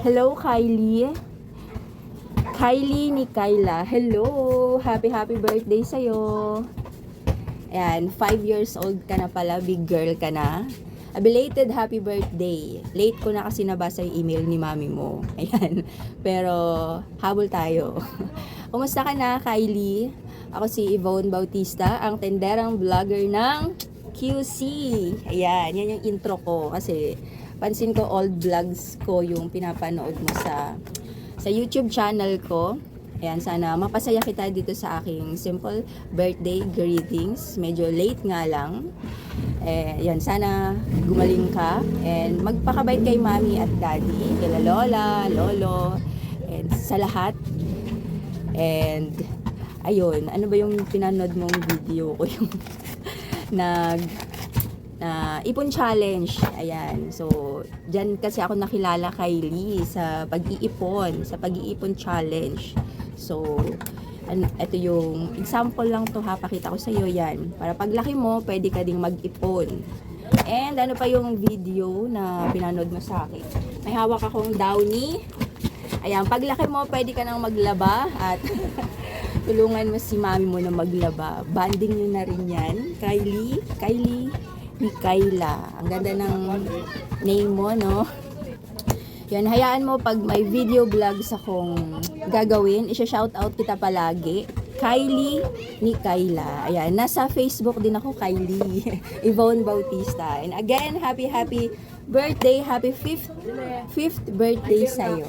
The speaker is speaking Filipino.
Hello, Kylie. Kylie ni Kyla. Hello! Happy birthday sa'yo. Ayan, 5 years old ka na pala. Big girl ka na. A belated happy birthday. Late ko na kasi nabasa yung email ni mami mo. Ayan. Pero, habol tayo. Kumusta ka na, Kylie? Ako si Yvonne Bautista, ang tenderang vlogger ng QC. Ayan, yan yung intro ko. Kasi, pansin ko old vlogs ko yung pinapanood mo sa YouTube channel ko. Ayan, sana mapasaya kita dito sa aking simple birthday greetings. Medyo late nga lang. Yan, sana gumaling ka and magpakabait kay mami at daddy, kay lola, lolo, and sa lahat. And ayun, ano ba yung pinanood mong video ko yung nag ipon challenge. Ayan. So, dyan kasi ako nakilala kay Lee sa pag-iipon challenge. So, ito yung example lang to ha, pakita ko sa iyo yan. Para paglaki mo, pwede ka ding mag-ipon. And ano pa yung video na pinanood mo sa akin? May hawak akong downy. Ayan, paglaki mo, pwede ka nang maglaba at tulungan mo si mami mo na maglaba. Banding nyo na rin yan. Kylie ni Kyla. Ang ganda ng name mo, no? Yan, hayaan mo pag may video vlogs akong gagawin, isha-shoutout kita palagi. Kylie ni Kyla. Ayan, nasa Facebook din ako, Kylie. Yvonne Bautista. And again, happy birthday, happy 5th birthday sa'yo.